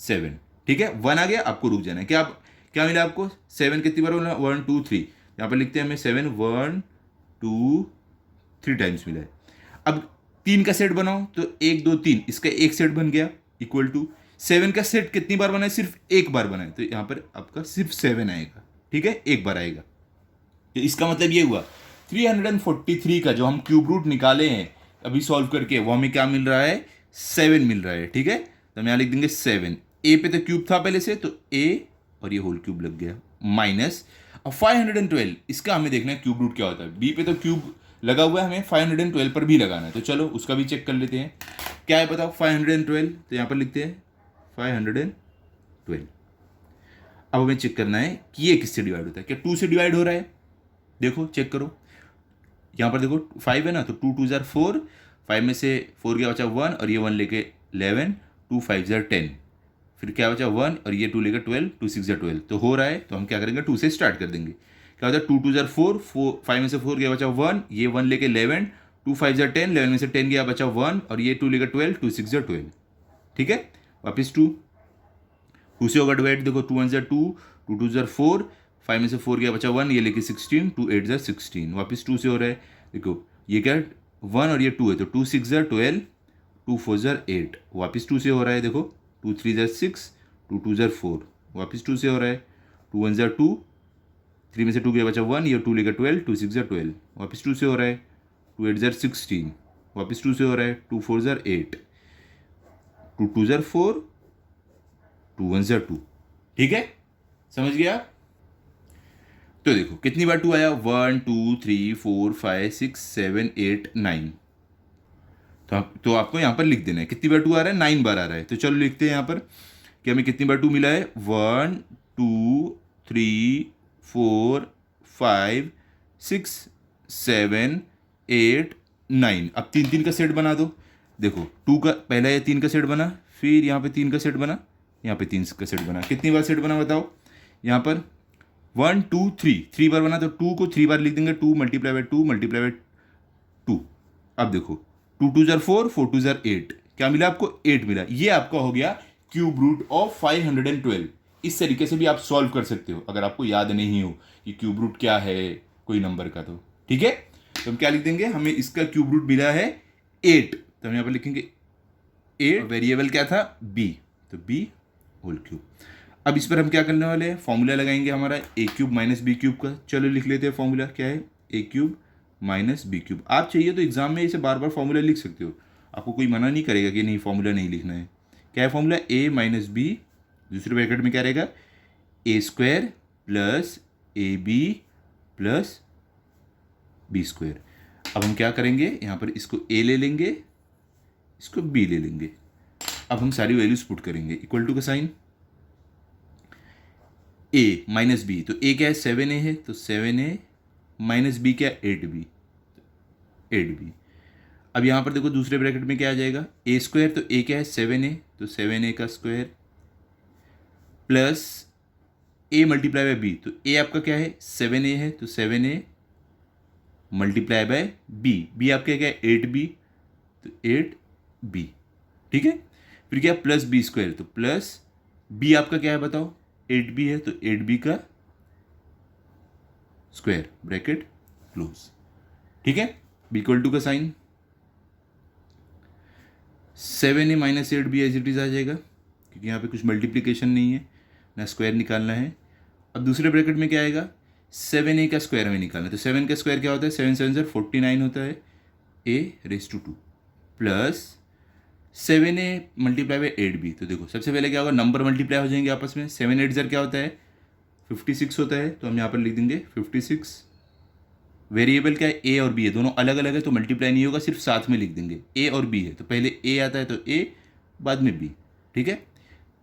7, ठीक है। 1 आ गया, आपको रुक जाना है, क्या मिला आपको 7 कितनी बार बोला 1 2 3, यहाँ पर लिखते हैं हमें 7 1 2 3 टाइम्स मिला है। अब 3 का सेट बनाओ तो 1 2 3, इसका एक सेट बन गया, इक्वल टू 7 का सेट कितनी बार बना है, सिर्फ एक बार बना है, तो यहाँ पर आपका सिर्फ 7 आएगा, ठीक है, एक बार आएगा। तो इसका मतलब ये हुआ 343 का जो हम क्यूब रूट निकाले हैं अभी सॉल्व करके, वो हमें क्या मिल रहा है, 7 मिल रहा है, ठीक है। तो हम यहाँ लिख देंगे 7। ए पे तो क्यूब था पहले से, तो ए और ये होल क्यूब लग गया, माइनस। अब 512 इसका हमें देखना है क्यूब रूट क्या होता है। बी पे तो क्यूब लगा हुआ है, हमें 512 पर भी लगाना है, तो चलो उसका भी चेक कर लेते हैं। क्या है बताओ 512, तो यहाँ पर लिखते हैं 512। अब हमें चेक करना है कि ये किससे डिवाइड होता है, क्या 2 से डिवाइड हो रहा है। देखो चेक करो, यहाँ पर देखो 5 है ना, तो 2 2 जार 4, 5 में से 4 गया बचा 1 और ये 1 लेके 11, 2 5 जार 10, फिर क्या बचा 1 और ये 2 लेकर 12, 2 6 जार 12, तो हो रहा है। तो हम क्या करेंगे 2 से स्टार्ट कर देंगे। क्या होता है 2 2 जार 4, 5 में से 4 गया बचा 1, ये 1 लेके 11, 2 5 जार 10, 11 में से 10 गया बचा 1 और ये 2 लेकर 12, 2 6 जार 12, ठीक है। वापिस 2 से होगा डिवाइड, देखो 2 1 जार 2, 2 2 जार 4, 5 में से 4 गया बचा 1, ये लेके 16, 2 8 जार 16, वापिस 2 से हो रहा है। देखो ये क्या 1 और ये 2 है, तो 2 6 जार 12, 2 4 जार 8, वापिस 2 से हो रहा है। देखो 2 3 जार 6, 2 2 जार 4, वापिस 2 से हो रहा है। 2 1 जार 2, 3 में से 2 गया बचा 1, ये 2 लेकर 12, 2 6 जार 12, वापिस 2 से हो रहा है। 2 8 जार 16, वापिस 2 से हो रहा है। 2 4 जार 8, 2 2 जार 4, 2 1 जार 2, ठीक है, समझ गया। तो देखो कितनी बार 2 आया, 1 2 3 4 5 6 7 8 9, तो आपको यहाँ पर लिख देना है कितनी बार 2 आ रहा है, 9 बार आ रहा है। तो चलो लिखते हैं यहाँ पर कि हमें कितनी बार 2 मिला है, 1 2 3 4 5 6 7 8 9। अब 3 3 का सेट बना दो। देखो 2 का पहला ये 3 का सेट बना, फिर यहाँ पे 3 का सेट बना, यहाँ पे 3 का सेट बना। कितनी बार सेट बना बताओ, यहाँ पर 1 2 3 बार बना, तो 2 को 3 बार लिख देंगे, 2 मल्टीप्लाई बाय 2 मल्टीप्लाई बाय 2। अब देखो 2 2 जार 4, 4 2 जार 8, क्या मिला आपको, 8 मिला। ये आपका हो गया क्यूब रूट ऑफ 512। इस तरीके से भी आप सॉल्व कर सकते हो अगर आपको याद नहीं हो कि क्यूब रूट क्या है कोई नंबर का, तो ठीक है। तो हम क्या लिख देंगे, हमें इसका क्यूब रूट मिला है 8, तो हम यहाँ पर लिखेंगे 8, वेरिएबल क्या था b, तो b होल क्यूब। अब इस पर हम क्या करने वाले हैं, फॉर्मूला लगाएंगे हमारा a cube minus B cube का। चलो लिख लेते हैं फॉर्मूला, क्या है a cube minus B cube. आप चाहिए तो एग्जाम में इसे बार बार फॉर्मूला लिख सकते हो, आपको कोई मना नहीं करेगा कि नहीं फॉर्मूला नहीं लिखना है। क्या है फॉर्मूला, a माइनस बी, दूसरे ब्रैकेट में क्या रहेगा, a square plus A B plus B square. अब हम क्या करेंगे, यहाँ पर इसको a ले लेंगे, इसको b ले लेंगे। अब हम सारी वैल्यूज पुट करेंगे, इक्वल टू का साइन, a माइनस बी, तो a क्या है 7a है, तो 7a माइनस b क्या 8b, 8b। अब यहाँ पर देखो दूसरे ब्रैकेट में क्या आ जाएगा, a स्क्वायर, तो a क्या है 7a, तो 7a का square plus a multiply by b, तो a आपका क्या है 7a है, तो 7a मल्टीप्लाई बाय b आपका क्या है 8b, तो 8b, ठीक है। फिर क्या प्लस बी स्क्वायर, तो प्लस b आपका क्या है बताओ 8b है, तो 8b का स्क्वायर, ब्रैकेट क्लोज, ठीक है। b इक्वल टू का sign 7a minus 8b as it is आ जाएगा, क्योंकि यहाँ पे कुछ मल्टीप्लीकेशन नहीं है ना, स्क्वायर निकालना है। अब दूसरे ब्रैकेट में क्या आएगा, 7a का स्क्वायर हमें निकालना है, तो 7 का स्क्वायर क्या होता है, 7 7 49 होता है, a⁻²2 plus 7a multiply by 8b। तो देखो सबसे पहले क्या होगा, नंबर मल्टीप्लाई हो जाएंगे आपस में, 7 8 क्या होता है 56 होता है, तो हम यहाँ पर लिख देंगे 56। वेरिएबल क्या है a और b है, दोनों अलग अलग है तो मल्टीप्लाई नहीं होगा, सिर्फ साथ में लिख देंगे। a और b है तो पहले a आता है तो a बाद में b, ठीक है।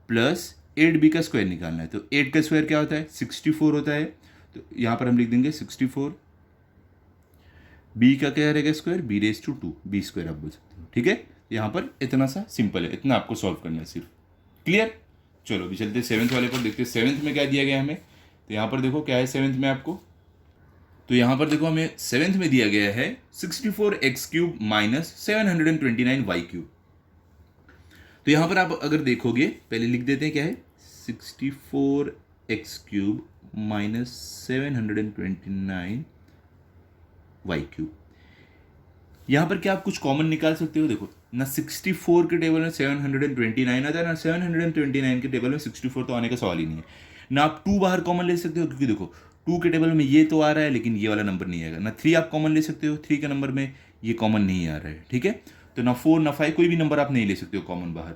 प्लस 8b का स्क्वायर निकालना है, तो 8 का स्क्वायर क्या होता है 64 होता है, तो यहाँ पर हम लिख देंगे 64। b का क्या रहेगा स्क्वायर, b⁻², b स्क्वायर आप बोल सकते हो, ठीक है। यहाँ पर इतना सा सिंपल है, इतना आपको सॉल्व करना है सिर्फ, क्लियर। चलो अभी चलते सेवन्थ वाले पर, देखते हैं सेवन्थ में क्या दिया गया हमें। तो यहाँ पर देखो क्या है सेवन्थ में आपको, तो यहाँ पर देखो हमें सेवन्थ में दिया गया है 64x³ माइनस 729y³। तो यहाँ पर आप अगर देखोगे, पहले लिख देते हैं क्या है 64x³ माइनस 729y³। यहाँ पर क्या आप कुछ कॉमन निकाल सकते हो, देखो ना 64 के टेबल में 729 आता है, ना 729 के टेबल में 64 तो आने का सवाल ही नहीं है। ना आप 2 बाहर कॉमन ले सकते हो, क्योंकि देखो 2 के टेबल में ये तो आ रहा है लेकिन ये वाला नंबर नहीं आएगा। ना 3 आप कॉमन ले सकते हो, 3 के नंबर में ये कॉमन नहीं आ रहा है, ठीक है। तो ना 4 ना 5 कोई भी नंबर आप नहीं ले सकते हो कॉमन बाहर।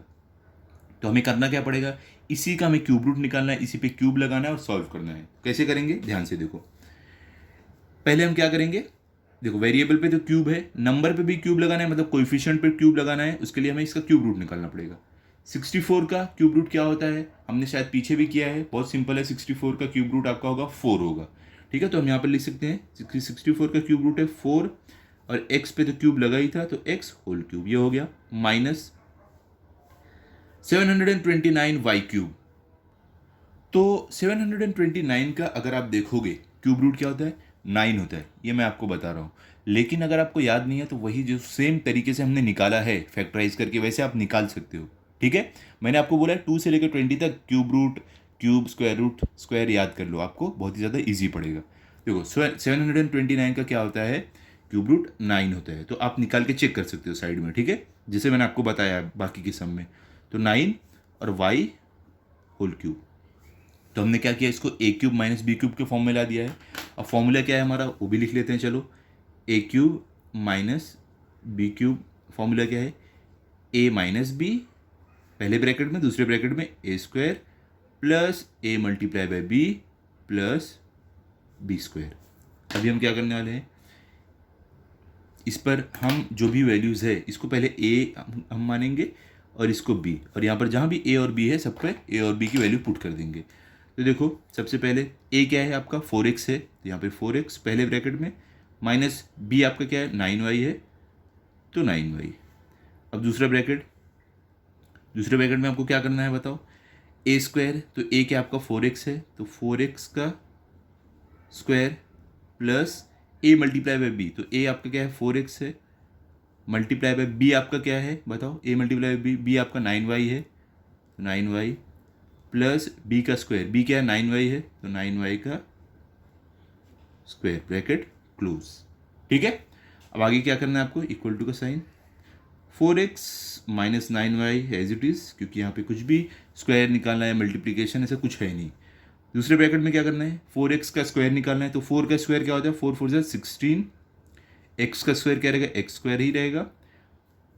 तो हमें करना क्या पड़ेगा, इसी का हमें क्यूब रूट निकालना है, इसी पे क्यूब लगाना है और सॉल्व करना है। कैसे करेंगे ध्यान से देखो। पहले हम क्या करेंगे, देखो वेरिएबल पे तो क्यूब है, नंबर पे भी क्यूब लगाना है, मतलब कोएफिशिएंट पे क्यूब लगाना है, उसके लिए हमें इसका क्यूब रूट निकालना पड़ेगा। 64 का क्यूब रूट क्या होता है, हमने शायद पीछे भी किया है, बहुत सिंपल है। 64 का क्यूब रूट आपका होगा 4 होगा, ठीक है। तो हम यहाँ पर लिख सकते हैं 64 का क्यूब रूट है 4, और x पे तो क्यूब लगा ही था, तो x होल क्यूब, ये हो गया माइनस 729 y क्यूब। तो 729 का अगर आप देखोगे क्यूब रूट क्या होता है, 9 होता है, ये मैं आपको बता रहा हूँ। लेकिन अगर आपको याद नहीं है तो वही जो सेम तरीके से हमने निकाला है फैक्टराइज करके, वैसे आप निकाल सकते हो, ठीक है। मैंने आपको बोला है 2 से लेकर 20 तक cube root, cube, square root, square याद कर लो, आपको बहुत ही ज़्यादा ईजी पड़ेगा। देखो 729 का क्या होता है, क्यूब रूट 9 होता है। तो आप निकाल के चेक कर सकते हो साइड में, ठीक है, जैसे मैंने आपको बताया बाकी के सम में। तो 9 और y होल क्यूब। तो हमने क्या किया, इसको ए क्यूब माइनस बी क्यूब के फॉर्म में ला दिया है। अब फॉर्मूला क्या है हमारा, वो भी लिख लेते हैं, चलो। A cube minus B cube, formula क्या है, ए माइनस बी, पहले ब्रैकेट में, दूसरे ब्रैकेट में A square plus A multiply by B plus B square. अभी हम क्या करने वाले हैं, इस पर हम जो भी वैल्यूज़ है इसको पहले ए हम मानेंगे और इसको बी, और यहाँ पर जहाँ भी ए और बी है सब पे ए और बी की वैल्यू पुट कर देंगे। तो देखो सबसे पहले ए क्या है आपका 4x है, तो यहाँ पे 4x पहले ब्रैकेट में, माइनस बी आपका क्या है 9y है, तो 9y। अब दूसरे ब्रैकेट में आपको क्या करना है बताओ, ए स्क्वायर, तो ए क्या आपका 4x है, तो 4x का square plus A multiply by B, तो ए आपका क्या है 4x है, मल्टीप्लाई बाय बी आपका क्या है बताओ, ए मल्टीप्लाई बाय बी, बी आपका 9y है, तो 9y प्लस बी का स्क्वायर, बी क्या है 9y है, तो 9y का स्क्वायर, ब्रैकेट क्लोज, ठीक है। अब आगे क्या करना है आपको, इक्वल टू का sign, 4x minus 9y as it is, क्योंकि यहाँ पे कुछ भी स्क्वायर निकालना है, मल्टीप्लीकेशन ऐसा कुछ है नहीं। दूसरे ब्रैकेट में क्या करना है, 4x का स्क्वायर निकालना है, तो 4 का स्क्वायर क्या होता है, 4 4 16, x का स्क्वायर क्या रहेगा, एक्स स्क्वायर ही रहेगा,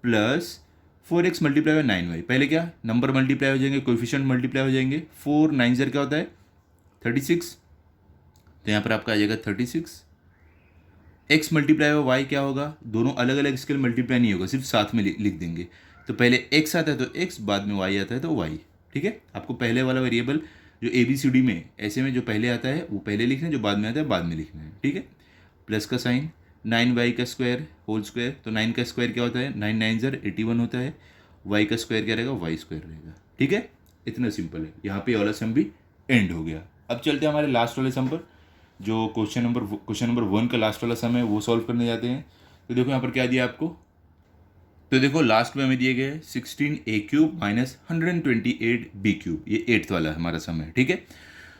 plus 4x multiply by 9y, पहले क्या नंबर मल्टीप्लाई हो जाएंगे, कोएफिशिएंट मल्टीप्लाई हो जाएंगे, 4 9 ज़र क्या होता है 36, तो यहाँ पर आपका आ जाएगा 36, x मल्टीप्लाई बाय वाई क्या होगा, दोनों अलग अलग स्केल मल्टीप्लाई नहीं होगा, सिर्फ साथ में लिख देंगे। तो पहले x आता है तो x, बाद में y आता है तो y, ठीक है। आपको पहले वाला वेरिएबल जो ABCD में ऐसे में जो पहले आता है वो पहले लिखना है, जो बाद में आता है बाद में लिखना है, ठीक है। प्लस का साइन, 9y का स्क्वायर होल स्क्वायर, तो 9 का स्क्वायर क्या होता है 9 9 ज़र 81 होता है, y का स्क्वायर क्या रहेगा y स्क्वायर रहेगा, ठीक है। इतना सिंपल है, यहाँ पे वाला सम भी एंड हो गया। अब चलते हैं हमारे लास्ट वाले सम पर, जो क्वेश्चन नंबर 1 का लास्ट वाला सम है वो सॉल्व करने जाते हैं। तो देखो यहाँ पर क्या दिया आपको, तो देखो लास्ट में हमें दिए गए 16a cube minus 128b cube, ये 8th वाला हमारा सम है, ठीक है।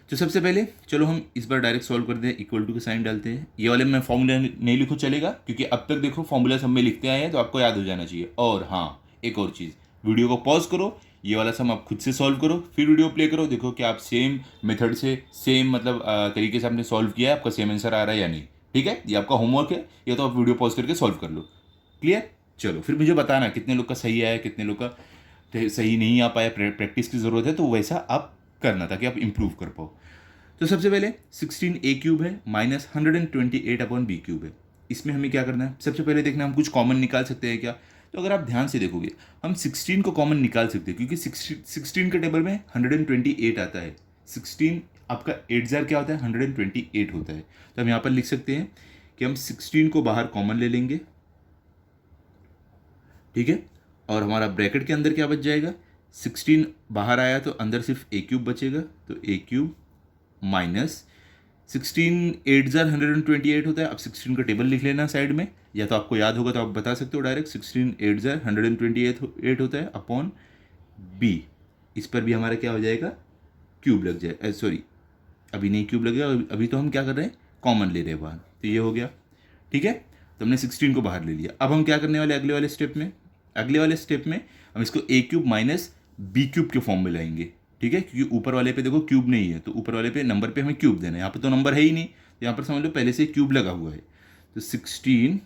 तो सबसे पहले चलो हम इस बार डायरेक्ट सॉल्व करते हैं, इक्वल टू का साइन डालते हैं। ये वाले मैं फॉर्मूला नहीं लिखूँ चलेगा, क्योंकि अब तक देखो फॉर्मूला सब में लिखते आए हैं तो आपको याद हो जाना चाहिए। और हाँ, एक और चीज़, वीडियो को पॉज करो, ये वाला सम आप खुद से सॉल्व करो, फिर वीडियो प्ले करो, देखो कि आप सेम मेथड से, सेम मतलब तरीके से आपने सॉल्व किया है, आपका सेम आंसर आ रहा है या नहीं, ठीक है। ये आपका होमवर्क है, या तो आप वीडियो पॉज करके सॉल्व कर लो। क्लियर, चलो फिर मुझे बताना कितने लोग का सही आया, कितने लोग का सही नहीं आ पाया, प्रैक्टिस की ज़रूरत है, तो वैसा आप करना ताकि आप इम्प्रूव कर पाओ। तो सबसे पहले 16a क्यूब है माइनस 128 अपॉन बी क्यूब है, इसमें हमें क्या करना है, सबसे पहले देखना हम कुछ कॉमन निकाल सकते हैं क्या। तो अगर आप ध्यान से देखोगे हम 16 को कॉमन निकाल सकते हैं, क्योंकि 16 के टेबल में 128 आता है, 16 आपका 8 ज़र क्या होता है 128 होता है। तो हम यहाँ पर लिख सकते हैं कि हम 16 को बाहर कॉमन ले लेंगे, ठीक है। और हमारा ब्रैकेट के अंदर क्या बच जाएगा, 16 बाहर आया तो अंदर सिर्फ a क्यूब बचेगा, तो a क्यूब माइनस 16 8 ज़र 128 होता है। अब 16 का टेबल लिख लेना साइड में, या तो आपको याद होगा तो आप बता सकते हो डायरेक्ट, 16 8 ज़र 128 होता है अपॉन b, इस पर भी हमारा क्या हो जाएगा क्यूब लग जाए, सॉरी अभी नहीं क्यूब लगेगा, अभी तो हम क्या कर रहे हैं कॉमन ले रहे हैं बाहर, तो ये हो गया, ठीक है। तो हमने 16 को बाहर ले लिया। अब हम क्या करने वाले अगले वाले स्टेप में हम इसको a cube minus B cube के फॉर्म में लाएंगे, ठीक है, क्योंकि ऊपर वाले पे देखो क्यूब नहीं है, तो ऊपर वाले पे नंबर पे हमें क्यूब देना है, यहाँ पे तो नंबर है ही नहीं, तो यहाँ पर समझ लो पहले से क्यूब लगा हुआ है। तो 16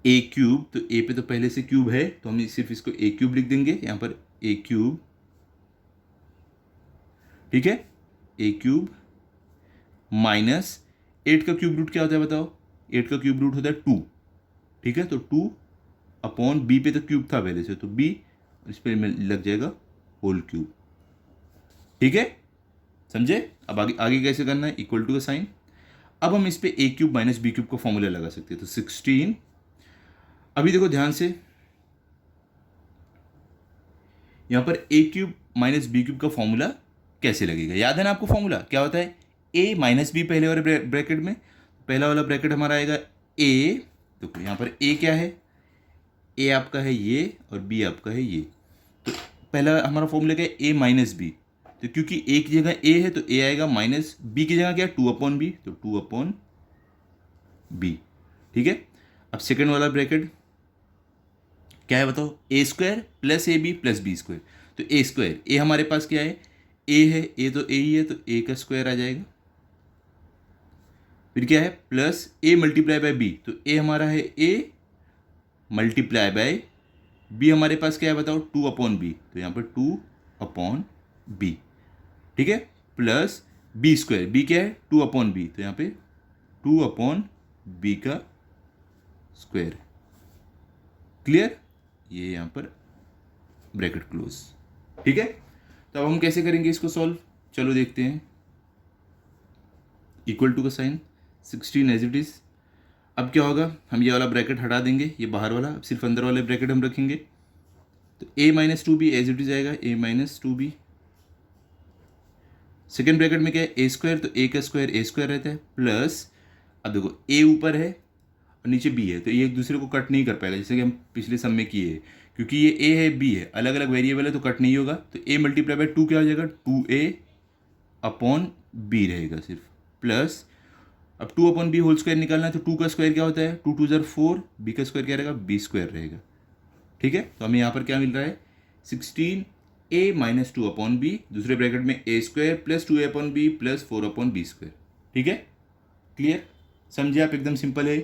ए क्यूब, तो ए पे तो पहले से क्यूब है तो हम सिर्फ इसको ए क्यूब लिख देंगे यहाँ पर, ए क्यूब, ठीक है, ए क्यूब माइनस 8 का क्यूब रूट क्या होता है बताओ, 8 का क्यूब रूट होता है 2, ठीक है, तो 2 अपॉन बी पे तो क्यूब था पहले से, तो बी, इस पर लग जाएगा होल क्यूब, ठीक है, समझे। अब आगे आगे कैसे करना है, इक्वल टू का साइन, अब हम इस पे ए क्यूब माइनस बी क्यूब का फॉर्मूला लगा सकते हैं, तो 16, अभी देखो ध्यान से, यहां पर ए क्यूब माइनस बी क्यूब का फॉर्मूला कैसे लगेगा, याद है ना आपको फॉर्मूला क्या होता है, ए माइनस बी पहले वाले ब्रैकेट में, पहला वाला ब्रैकेट हमारा आएगा ए, तो यहाँ पर ए क्या है, ए आपका है ये और बी आपका है ये, तो पहला हमारा फॉर्मूला क्या है, ए माइनस बी, तो क्योंकि ए की जगह ए है तो ए आएगा माइनस, बी की जगह क्या है 2 अपॉन बी, तो 2 अपॉन बी, ठीक है। अब सेकेंड वाला ब्रैकेट क्या है बताओ, A square plus A B plus B square, तो ए स्क्वायर, ए हमारे पास क्या है, ए है, ए तो ए ही है, तो ए का स्क्वायर आ जाएगा, फिर क्या है plus A multiply by B, तो ए हमारा है ए मल्टीप्लाई बाय बी, हमारे पास क्या है बताओ 2 अपॉन बी, तो यहाँ पर 2 अपॉन बी, ठीक है, प्लस बी स्क्वायर, बी क्या है 2 अपॉन बी, तो यहाँ पे 2 अपॉन बी का स्क्वायर, क्लियर, ये यहाँ पर ब्रैकेट क्लोज, ठीक है। तो अब हम कैसे करेंगे इसको सॉल्व, चलो देखते हैं, इक्वल टू का साइन, 16 एज इट इज, अब क्या होगा, हम ये वाला ब्रैकेट हटा देंगे, ये बाहर वाला, अब सिर्फ अंदर वाले ब्रैकेट हम रखेंगे, तो A minus 2 B as it is आएगा, A minus 2 B, second bracket में क्या है ए स्क्वायर, तो ए का स्क्वायर ए स्क्वायर रहता है, प्लस अब देखो ए ऊपर है और नीचे बी है, तो ये एक दूसरे को कट नहीं कर पाएगा, जैसे कि हम पिछले सम में किए हैं, क्योंकि ये ए है बी है, अलग अलग वेरिएबल है तो कट नहीं होगा, तो ए मल्टीप्लाई बाय 2 क्या हो जाएगा, 2a अपॉन बी रहेगा सिर्फ, प्लस अब 2 अपॉन बी होल स्क्वायर निकालना है, तो 2 का स्क्वायर क्या होता है 2 2 ज़र 4, बी का स्क्वायर क्या रहेगा बी स्क्वायर रहेगा, ठीक है। तो हमें यहाँ पर क्या मिल रहा है 16 ए माइनस 2 अपॉन बी, दूसरे ब्रैकेट में A square plus 2a upon B plus 4 upon B square, ठीक है, क्लियर, समझे आप, एकदम सिंपल है।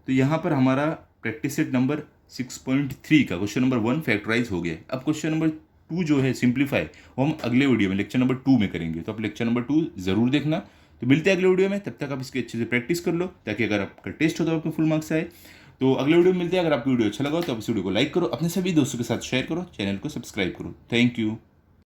तो यहाँ पर हमारा प्रैक्टिस सेट नंबर 6.3 का क्वेश्चन नंबर 1 फैक्टराइज हो गया। अब क्वेश्चन नंबर 2 जो है सिंप्लीफाई, वो हम अगले वीडियो में लेक्चर नंबर 2 में करेंगे, तो आप लेक्चर नंबर 2 जरूर देखना। तो मिलते हैं अगले वीडियो में, तब तक आप इसके अच्छे से प्रैक्टिस कर लो, ताकि अगर आपका टेस्ट हो तो आपको फुल मार्क्स आए। तो अगले वीडियो में मिलते हैं, अगर आपको वीडियो अच्छा लगा तो आप इस वीडियो को लाइक करो, अपने सभी दोस्तों के साथ शेयर करो, चैनल को सब्सक्राइब करो। Thank you.